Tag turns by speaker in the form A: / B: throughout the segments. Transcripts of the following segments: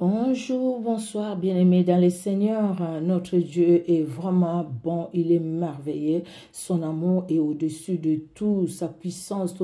A: Bonjour, bonsoir, bien-aimés dans les Seigneurs. Notre Dieu est vraiment bon, il est merveilleux. Son amour est au-dessus de tout, sa puissance,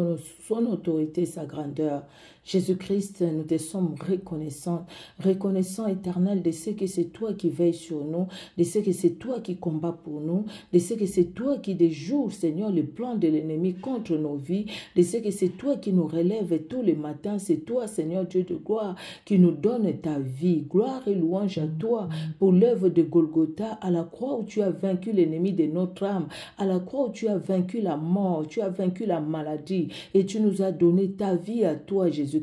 A: son autorité, sa grandeur. Jésus-Christ, nous te sommes reconnaissants éternel de ce que c'est toi qui veilles sur nous, de ce que c'est toi qui combats pour nous, de ce que c'est toi qui déjoue, Seigneur, le plan de l'ennemi contre nos vies, de ce que c'est toi qui nous relève tous les matins, c'est toi, Seigneur Dieu de gloire, qui nous donne ta vie. Gloire et louange à toi pour l'œuvre de Golgotha, à la croix où tu as vaincu l'ennemi de notre âme, à la croix où tu as vaincu la mort, tu as vaincu la maladie et tu nous as donné ta vie à toi, Jésus-Christ.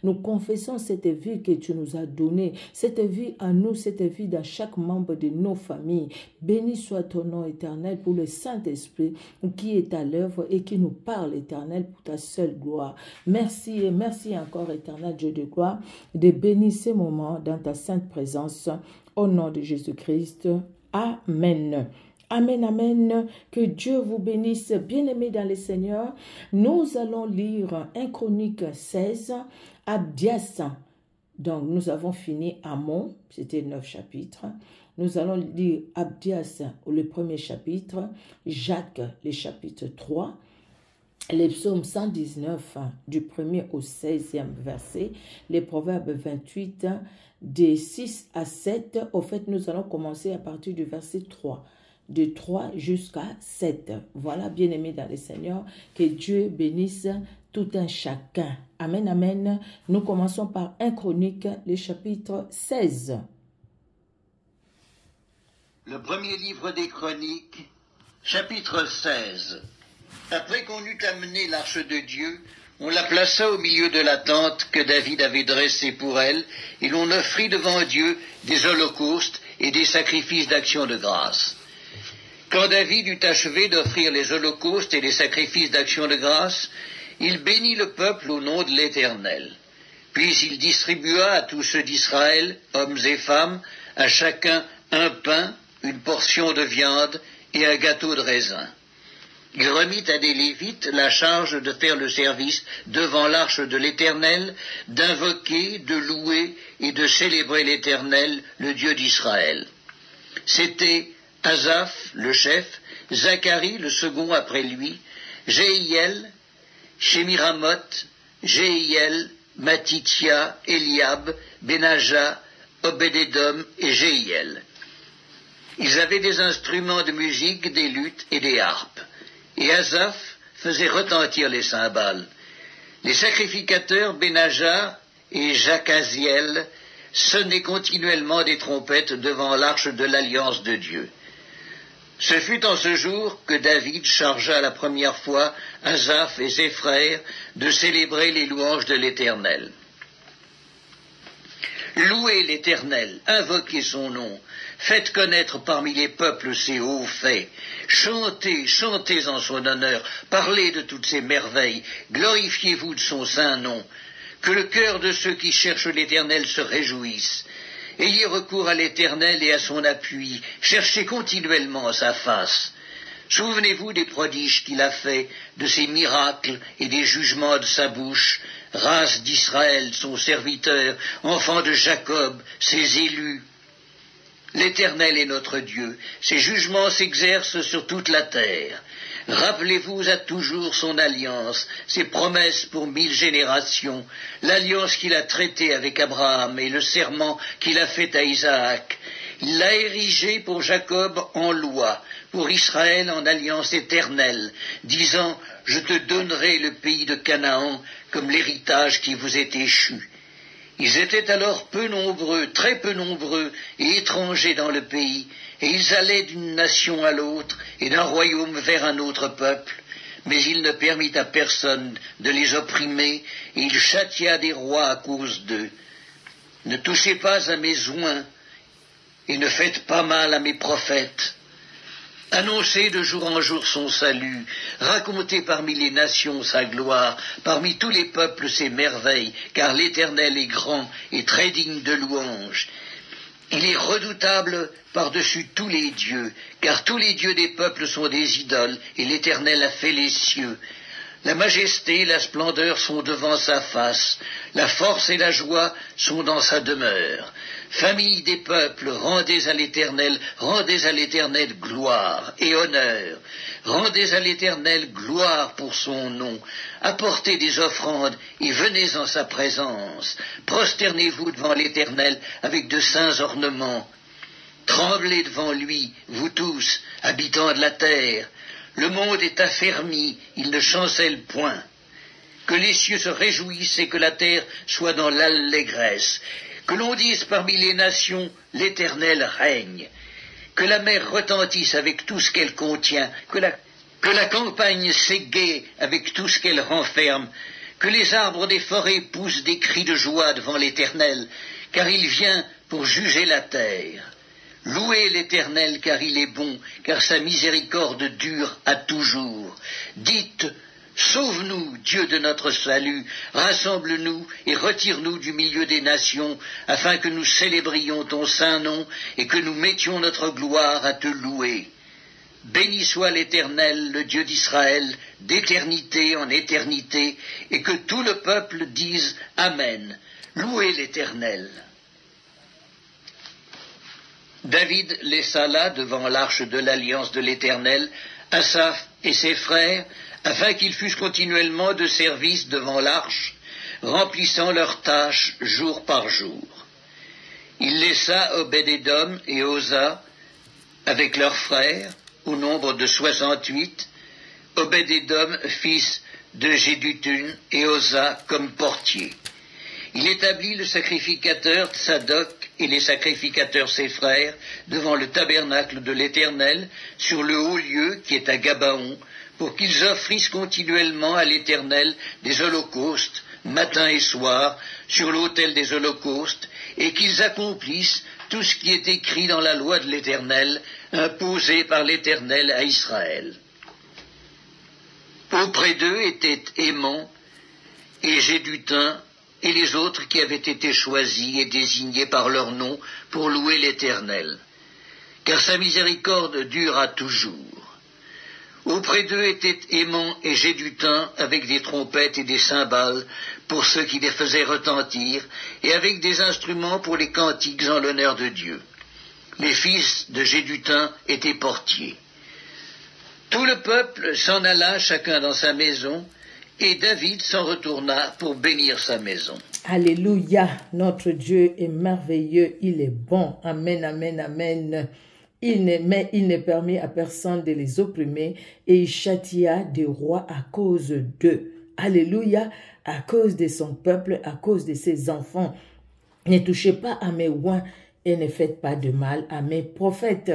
A: Nous confessons cette vie que tu nous as donnée, cette vie à nous, cette vie dans chaque membre de nos familles. Béni soit ton nom éternel pour le Saint-Esprit qui est à l'œuvre et qui nous parle, éternel, pour ta seule gloire. Merci et merci encore, éternel Dieu de gloire, de bénir ces moments dans ta sainte présence. Au nom de Jésus-Christ. Amen. Amen, amen. Que Dieu vous bénisse. Bien-aimés dans le Seigneur, nous allons lire 1 Chronique 16, Abdias. Donc, nous avons fini Amon, c'était 9 chapitres. Nous allons lire Abdias, le premier chapitre, Jacques, le chapitre 3, les psaumes 119, du 1er au 16e verset, les proverbes 28, des 6 à 7. Au fait, nous allons commencer à partir du verset 3. De 3 jusqu'à 7. Voilà, bien-aimés dans le Seigneur, que Dieu bénisse tout un chacun. Amen, amen. Nous commençons par 1 Chronique, le chapitre 16.
B: Le premier livre des Chroniques, chapitre 16. Après qu'on eut amené l'arche de Dieu, on la plaça au milieu de la tente que David avait dressée pour elle, et l'on offrit devant Dieu des holocaustes et des sacrifices d'action de grâce. Quand David eut achevé d'offrir les holocaustes et les sacrifices d'action de grâce, il bénit le peuple au nom de l'Éternel. Puis il distribua à tous ceux d'Israël, hommes et femmes, à chacun un pain, une portion de viande et un gâteau de raisin. Il remit à des Lévites la charge de faire le service devant l'arche de l'Éternel, d'invoquer, de louer et de célébrer l'Éternel, le Dieu d'Israël. C'était Asaph, le chef, Zacharie, le second après lui, Jéhiel, Shemiramoth, Jéhiel, Matithia, Eliab, Benaja, Obed-Édom et Jéhiel. Ils avaient des instruments de musique, des luttes et des harpes. Et Asaph faisait retentir les cymbales. Les sacrificateurs Benaja et Jacaziel sonnaient continuellement des trompettes devant l'arche de l'alliance de Dieu. Ce fut en ce jour que David chargea la première fois Asaph et ses frères de célébrer les louanges de l'Éternel. Louez l'Éternel, invoquez son nom, faites connaître parmi les peuples ses hauts faits, chantez, chantez en son honneur, parlez de toutes ses merveilles, glorifiez-vous de son saint nom, que le cœur de ceux qui cherchent l'Éternel se réjouisse. Ayez recours à l'Éternel et à son appui, cherchez continuellement sa face. Souvenez-vous des prodiges qu'il a faits, de ses miracles et des jugements de sa bouche, race d'Israël, son serviteur, enfant de Jacob, ses élus. L'Éternel est notre Dieu, ses jugements s'exercent sur toute la terre. Rappelez-vous à toujours son alliance, ses promesses pour 1000 générations, l'alliance qu'il a traitée avec Abraham et le serment qu'il a fait à Isaac. Il l'a érigé pour Jacob en loi, pour Israël en alliance éternelle, disant « Je te donnerai le pays de Canaan comme l'héritage qui vous est échu ». Ils étaient alors peu nombreux, très peu nombreux et étrangers dans le pays, et ils allaient d'une nation à l'autre et d'un royaume vers un autre peuple. Mais il ne permit à personne de les opprimer, et il châtia des rois à cause d'eux. Ne touchez pas à mes oints, et ne faites pas mal à mes prophètes. Annoncez de jour en jour son salut, racontez parmi les nations sa gloire, parmi tous les peuples ses merveilles, car l'Éternel est grand et très digne de louange. Il est redoutable par-dessus tous les dieux, car tous les dieux des peuples sont des idoles, et l'Éternel a fait les cieux. La majesté et la splendeur sont devant sa face, la force et la joie sont dans sa demeure. Famille des peuples, rendez à l'Éternel gloire et honneur. Rendez à l'Éternel gloire pour son nom. Apportez des offrandes et venez en sa présence. Prosternez-vous devant l'Éternel avec de saints ornements. Tremblez devant lui, vous tous, habitants de la terre. Le monde est affermi, il ne chancelle point. Que les cieux se réjouissent et que la terre soit dans l'allégresse. Que l'on dise parmi les nations, l'Éternel règne. Que la mer retentisse avec tout ce qu'elle contient. Que la campagne s'égaie avec tout ce qu'elle renferme. Que les arbres des forêts poussent des cris de joie devant l'Éternel, car il vient pour juger la terre. Louez l'Éternel, car il est bon, car sa miséricorde dure à toujours. Dites, sauve-nous, Dieu de notre salut, rassemble-nous et retire-nous du milieu des nations, afin que nous célébrions ton saint nom et que nous mettions notre gloire à te louer. Béni soit l'Éternel, le Dieu d'Israël, d'éternité en éternité, et que tout le peuple dise Amen. Louez l'Éternel. David laissa là, devant l'arche de l'alliance de l'Éternel, Asaph et ses frères, afin qu'ils fussent continuellement de service devant l'arche, remplissant leurs tâches jour par jour. Il laissa Obed-Édom et Osa avec leurs frères, au nombre de 68, Obed-Édom, fils de Jéduthun, et Osa comme portier. Il établit le sacrificateur Tsadok et les sacrificateurs ses frères devant le tabernacle de l'Éternel, sur le haut lieu qui est à Gabaon, pour qu'ils offrissent continuellement à l'Éternel des holocaustes, matin et soir, sur l'autel des holocaustes, et qu'ils accomplissent tout ce qui est écrit dans la loi de l'Éternel, imposée par l'Éternel à Israël. Auprès d'eux étaient Héman et Jéduthun, et les autres qui avaient été choisis et désignés par leur nom pour louer l'Éternel, car sa miséricorde dure à toujours. Auprès d'eux étaient Héman et Jéduthun avec des trompettes et des cymbales pour ceux qui les faisaient retentir, et avec des instruments pour les cantiques en l'honneur de Dieu. Les fils de Jéduthun étaient portiers. Tout le peuple s'en alla chacun dans sa maison, et David s'en retourna pour bénir sa maison.
A: Alléluia, notre Dieu est merveilleux, il est bon. Amen, amen, amen. Il ne permet à personne de les opprimer et il châtia des rois à cause d'eux. Alléluia, à cause de son peuple, à cause de ses enfants. Ne touchez pas à mes oins et ne faites pas de mal à mes prophètes.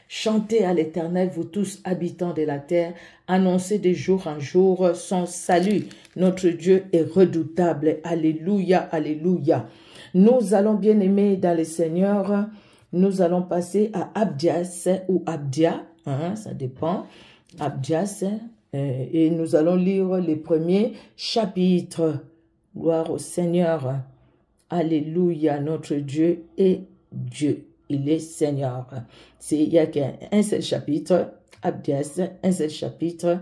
A: Chantez à l'Éternel, vous tous habitants de la terre, annoncez de jour en jour son salut. Notre Dieu est redoutable. Alléluia, alléluia. Nous allons, bien aimés dans le Seigneur, nous allons passer à Abdias ou Abdia, ça dépend, Abdias, et nous allons lire les premiers chapitres. Gloire au Seigneur. Alléluia, notre Dieu est Dieu. Il est Seigneur. Il n'y a qu'un seul chapitre, Abdias, un seul chapitre,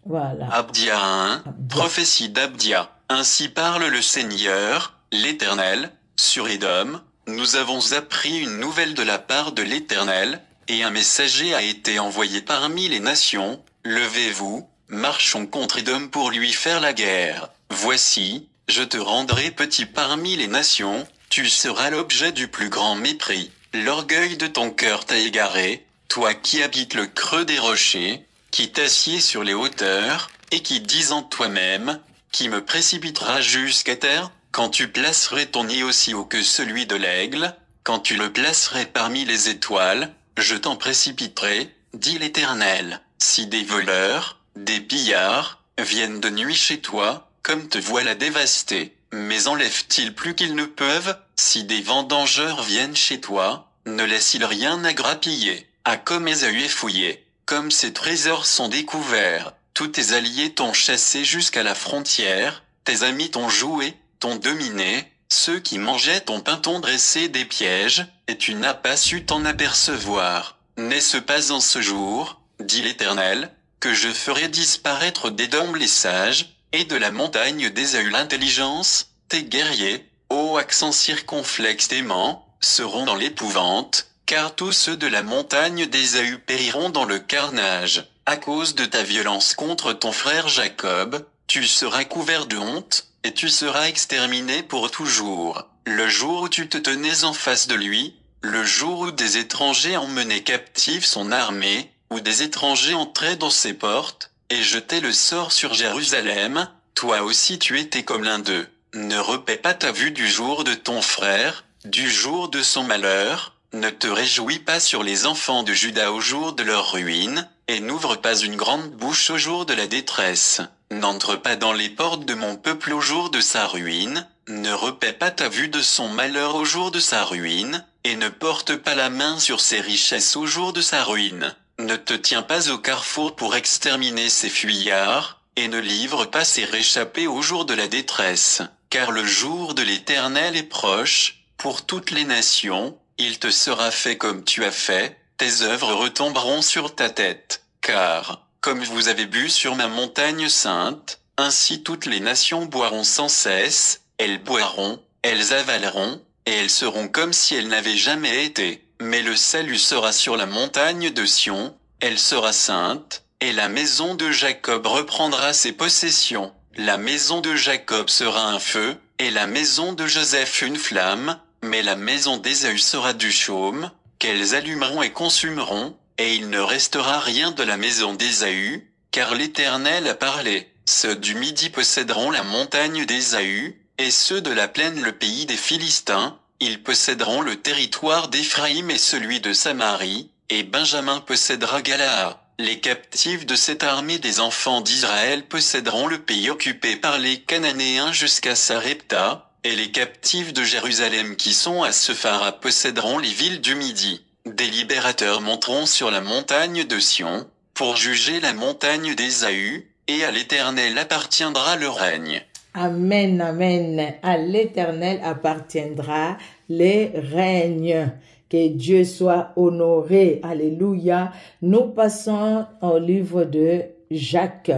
A: voilà.
C: Abdia 1,
A: Abdia.
C: prophétie d'Abdia. Ainsi parle le Seigneur, l'Éternel, sur Édom, nous avons appris une nouvelle de la part de l'Éternel, et un messager a été envoyé parmi les nations, levez-vous, marchons contre Édom pour lui faire la guerre. Voici, je te rendrai petit parmi les nations, tu seras l'objet du plus grand mépris. L'orgueil de ton cœur t'a égaré, toi qui habites le creux des rochers, qui t'assieds sur les hauteurs, et qui dis en toi-même, qui me précipitera jusqu'à terre, quand tu placerais ton nid aussi haut que celui de l'aigle, quand tu le placerais parmi les étoiles, je t'en précipiterai, dit l'Éternel. Si des voleurs, des pillards, viennent de nuit chez toi, comme te voilà dévasté, mais enlèvent-ils plus qu'ils ne peuvent? Si des vendangeurs viennent chez toi, ne laissent-ils rien à grappiller? À comme Ésaü est fouillé, comme ses trésors sont découverts, tous tes alliés t'ont chassé jusqu'à la frontière, tes amis t'ont joué, t'ont dominé, ceux qui mangeaient ton pain t'ont dressé des pièges, et tu n'as pas su t'en apercevoir. N'est-ce pas en ce jour, dit l'Éternel, que je ferai disparaître d'Édom les sages, et de la montagne d'Ésaü l'intelligence, tes guerriers, ô accent circonflexe aimant, seront dans l'épouvante, car tous ceux de la montagne d'Ésaü périront dans le carnage. À cause de ta violence contre ton frère Jacob, tu seras couvert de honte, et tu seras exterminé pour toujours. Le jour où tu te tenais en face de lui, le jour où des étrangers emmenaient captive son armée, où des étrangers entraient dans ses portes, et jetaient le sort sur Jérusalem, toi aussi tu étais comme l'un d'eux. Ne repaie pas ta vue du jour de ton frère, du jour de son malheur, ne te réjouis pas sur les enfants de Juda au jour de leur ruine, et n'ouvre pas une grande bouche au jour de la détresse. N'entre pas dans les portes de mon peuple au jour de sa ruine, ne repaie pas ta vue de son malheur au jour de sa ruine, et ne porte pas la main sur ses richesses au jour de sa ruine. Ne te tiens pas au carrefour pour exterminer ses fuyards, et ne livre pas ses réchappés au jour de la détresse, car le jour de l'Éternel est proche, pour toutes les nations, il te sera fait comme tu as fait, tes œuvres retomberont sur ta tête, car, comme vous avez bu sur ma montagne sainte, ainsi toutes les nations boiront sans cesse, elles boiront, elles avaleront, et elles seront comme si elles n'avaient jamais été. Mais le salut sera sur la montagne de Sion, elle sera sainte, et la maison de Jacob reprendra ses possessions. La maison de Jacob sera un feu, et la maison de Joseph une flamme, mais la maison d'Ésaü sera du chaume, qu'elles allumeront et consumeront, et il ne restera rien de la maison d'Ésaü, car l'Éternel a parlé. Ceux du Midi posséderont la montagne d'Ésaü, et ceux de la plaine le pays des Philistins, ils posséderont le territoire d'Éphraïm et celui de Samarie, et Benjamin possédera Galaad. Les captifs de cette armée des enfants d'Israël posséderont le pays occupé par les Cananéens jusqu'à Sarepta, et les captifs de Jérusalem qui sont à Sephara posséderont les villes du Midi. Des libérateurs monteront sur la montagne de Sion, pour juger la montagne d'Ésaü, et à l'Éternel appartiendra le règne.
A: Amen, amen. À l'Éternel appartiendra les règnes. Que Dieu soit honoré. Alléluia. Nous passons au livre de Jacques.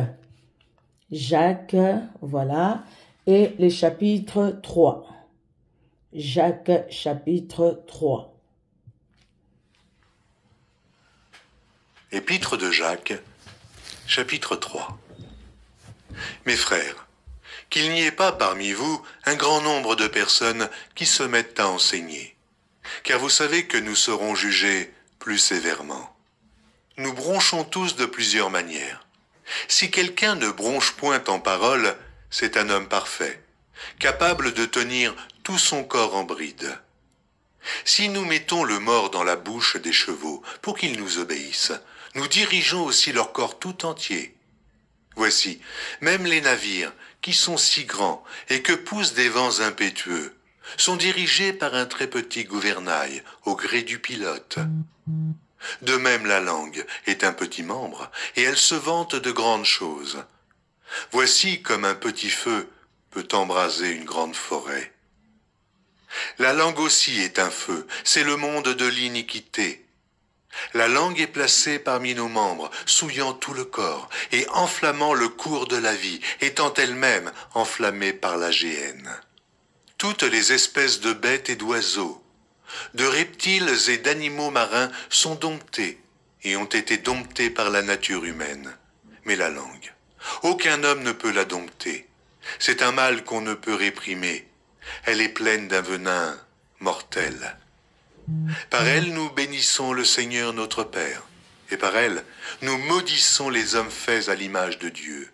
A: Jacques, voilà. Et le chapitre 3. Jacques, chapitre 3.
D: Épître de Jacques, chapitre 3. Mes frères, qu'il n'y ait pas parmi vous un grand nombre de personnes qui se mettent à enseigner, car vous savez que nous serons jugés plus sévèrement. Nous bronchons tous de plusieurs manières. Si quelqu'un ne bronche point en parole, c'est un homme parfait, capable de tenir tout son corps en bride. Si nous mettons le mors dans la bouche des chevaux pour qu'ils nous obéissent, nous dirigeons aussi leur corps tout entier. Voici, même les navires, qui sont si grands et que poussent des vents impétueux, sont dirigés par un très petit gouvernail au gré du pilote. De même la langue est un petit membre, et elle se vante de grandes choses. Voici comme un petit feu peut embraser une grande forêt. La langue aussi est un feu, c'est le monde de l'iniquité. La langue est placée parmi nos membres, souillant tout le corps et enflammant le cours de la vie, étant elle-même enflammée par la géhenne. Toutes les espèces de bêtes et d'oiseaux, de reptiles et d'animaux marins sont domptés et ont été domptés par la nature humaine. Mais la langue, aucun homme ne peut la dompter. C'est un mal qu'on ne peut réprimer. Elle est pleine d'un venin mortel. Par elle, nous bénissons le Seigneur notre Père, et par elle, nous maudissons les hommes faits à l'image de Dieu.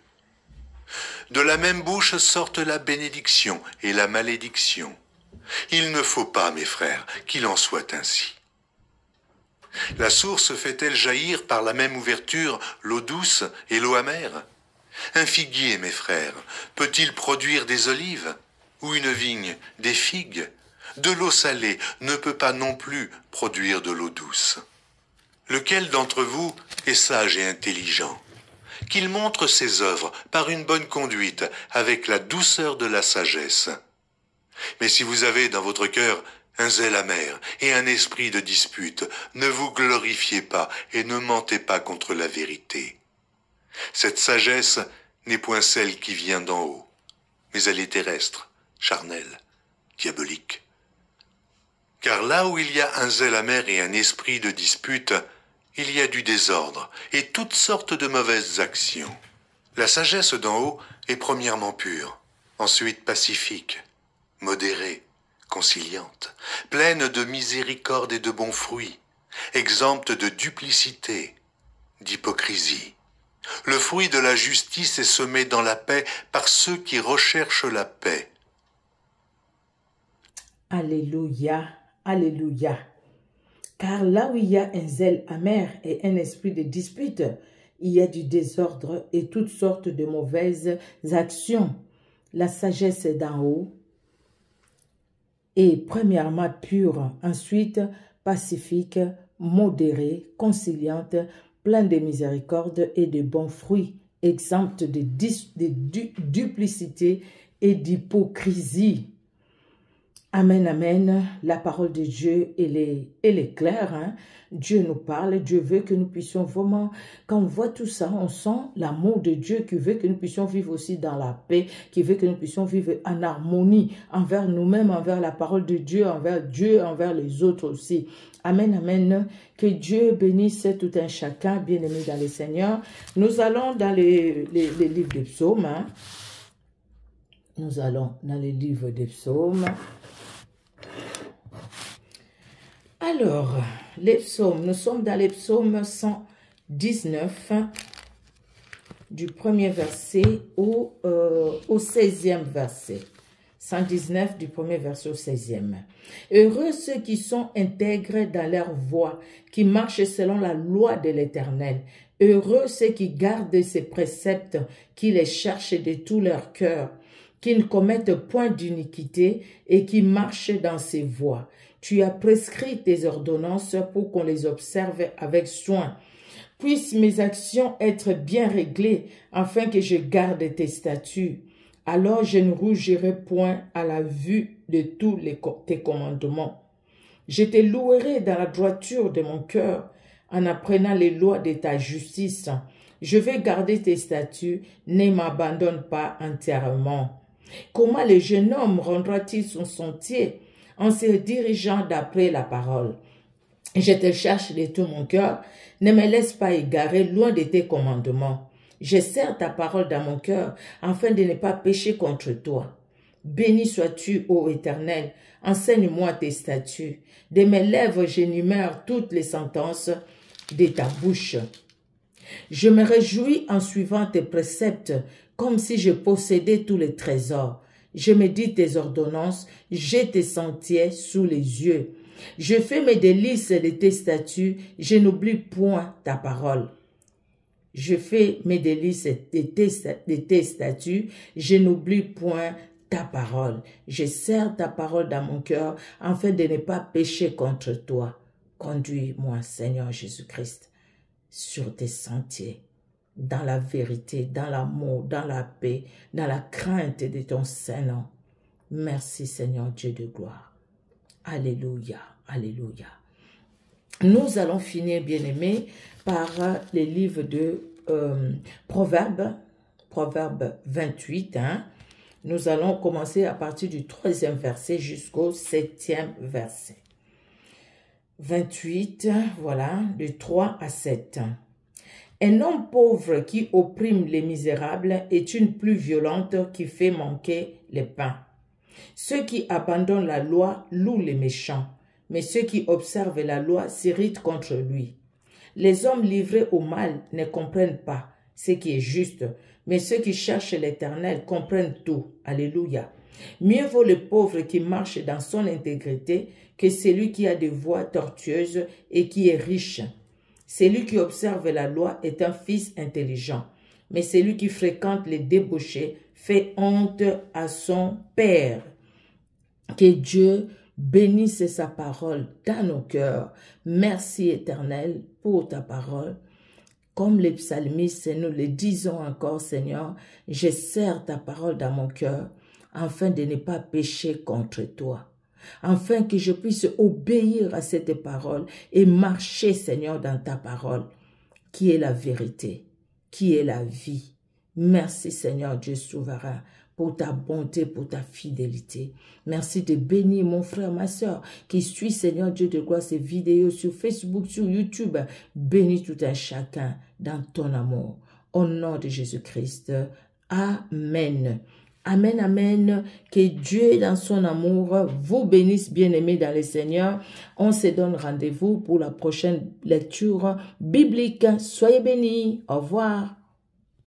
D: De la même bouche sortent la bénédiction et la malédiction. Il ne faut pas, mes frères, qu'il en soit ainsi. La source fait-elle jaillir par la même ouverture l'eau douce et l'eau amère? Un figuier, mes frères, peut-il produire des olives? Ou une vigne, des figues? De l'eau salée ne peut pas non plus produire de l'eau douce. Lequel d'entre vous est sage et intelligent? Qu'il montre ses œuvres par une bonne conduite, avec la douceur de la sagesse. Mais si vous avez dans votre cœur un zèle amer et un esprit de dispute, ne vous glorifiez pas et ne mentez pas contre la vérité. Cette sagesse n'est point celle qui vient d'en haut, mais elle est terrestre, charnelle, diabolique. Car là où il y a un zèle amer et un esprit de dispute, il y a du désordre et toutes sortes de mauvaises actions. La sagesse d'en haut est premièrement pure, ensuite pacifique, modérée, conciliante, pleine de miséricorde et de bons fruits, exempte de duplicité, d'hypocrisie. Le fruit de la justice est semé dans la paix par ceux qui recherchent la paix.
A: Alléluia, alléluia. Car là où il y a un zèle amer et un esprit de dispute, il y a du désordre et toutes sortes de mauvaises actions. La sagesse est d'en haut et premièrement pure, ensuite pacifique, modérée, conciliante, pleine de miséricorde et de bons fruits, exempte de duplicité et d'hypocrisie. Amen, amen. La parole de Dieu, elle est claire. Hein? Dieu nous parle, Dieu veut que nous puissions vraiment, quand on voit tout ça, on sent l'amour de Dieu qui veut que nous puissions vivre aussi dans la paix, qui veut que nous puissions vivre en harmonie envers nous-mêmes, envers la parole de Dieu, envers les autres aussi. Amen, amen. Que Dieu bénisse tout un chacun, bien-aimé dans le Seigneur. Nous allons dans les livres des psaumes. Hein? Nous allons dans les livres des psaumes. Alors, les psaumes, nous sommes dans les psaumes 119, du premier verset au 16e verset. 119 du premier verset au 16e. Heureux ceux qui sont intègres dans leur voie, qui marchent selon la loi de l'Éternel. Heureux ceux qui gardent ses préceptes, qui les cherchent de tout leur cœur, qui ne commettent point d'iniquité et qui marchent dans ses voies. Tu as prescrit tes ordonnances pour qu'on les observe avec soin. Puissent mes actions être bien réglées, afin que je garde tes statuts. Alors je ne rougirai point à la vue de tous tes commandements. Je te louerai dans la droiture de mon cœur, en apprenant les lois de ta justice. Je vais garder tes statuts, ne m'abandonne pas entièrement. Comment le jeune homme rendra-t-il son sentier en se dirigeant d'après la parole? Je te cherche de tout mon cœur, ne me laisse pas égarer loin de tes commandements. Je serre ta parole dans mon cœur, afin de ne pas pécher contre toi. Béni sois-tu, ô Éternel, enseigne-moi tes statuts. De mes lèvres j'énumère toutes les sentences de ta bouche. Je me réjouis en suivant tes préceptes, comme si je possédais tous les trésors. Je médite tes ordonnances, j'ai tes sentiers sous les yeux. Je fais mes délices de tes statuts, je n'oublie point ta parole. Je fais mes délices de tes statuts, je n'oublie point ta parole. Je serre ta parole dans mon cœur, afin de ne pas pécher contre toi. Conduis-moi, Seigneur Jésus-Christ, sur tes sentiers, dans la vérité, dans l'amour, dans la paix, dans la crainte de ton Saint-Nom. Merci, Seigneur Dieu de gloire. Alléluia, alléluia. Nous allons finir, bien-aimés, par les livres de Proverbes 28. Hein. Nous allons commencer à partir du 3e verset jusqu'au 7e verset. 28, voilà, de 3 à 7. Un homme pauvre qui opprime les misérables est une pluie violente qui fait manquer les pains. Ceux qui abandonnent la loi louent les méchants, mais ceux qui observent la loi s'irritent contre lui. Les hommes livrés au mal ne comprennent pas ce qui est juste, mais ceux qui cherchent l'Éternel comprennent tout. Alléluia. Mieux vaut le pauvre qui marche dans son intégrité que celui qui a des voies tortueuses et qui est riche. Celui qui observe la loi est un fils intelligent, mais celui qui fréquente les débauchés fait honte à son père. Que Dieu bénisse sa parole dans nos cœurs. Merci Éternel pour ta parole. Comme les psalmistes, nous le disons encore, Seigneur, je serre ta parole dans mon cœur, afin de ne pas pécher contre toi, afin que je puisse obéir à cette parole et marcher, Seigneur, dans ta parole, qui est la vérité, qui est la vie. Merci Seigneur Dieu souverain pour ta bonté, pour ta fidélité. Merci de bénir mon frère, ma soeur, qui suit, Seigneur Dieu de gloire, ces vidéos sur Facebook, sur YouTube. Bénis tout un chacun dans ton amour. Au nom de Jésus-Christ. Amen. Amen, amen. Que Dieu, dans son amour, vous bénisse, bien-aimés dans le Seigneur. On se donne rendez-vous pour la prochaine lecture biblique. Soyez bénis. Au revoir.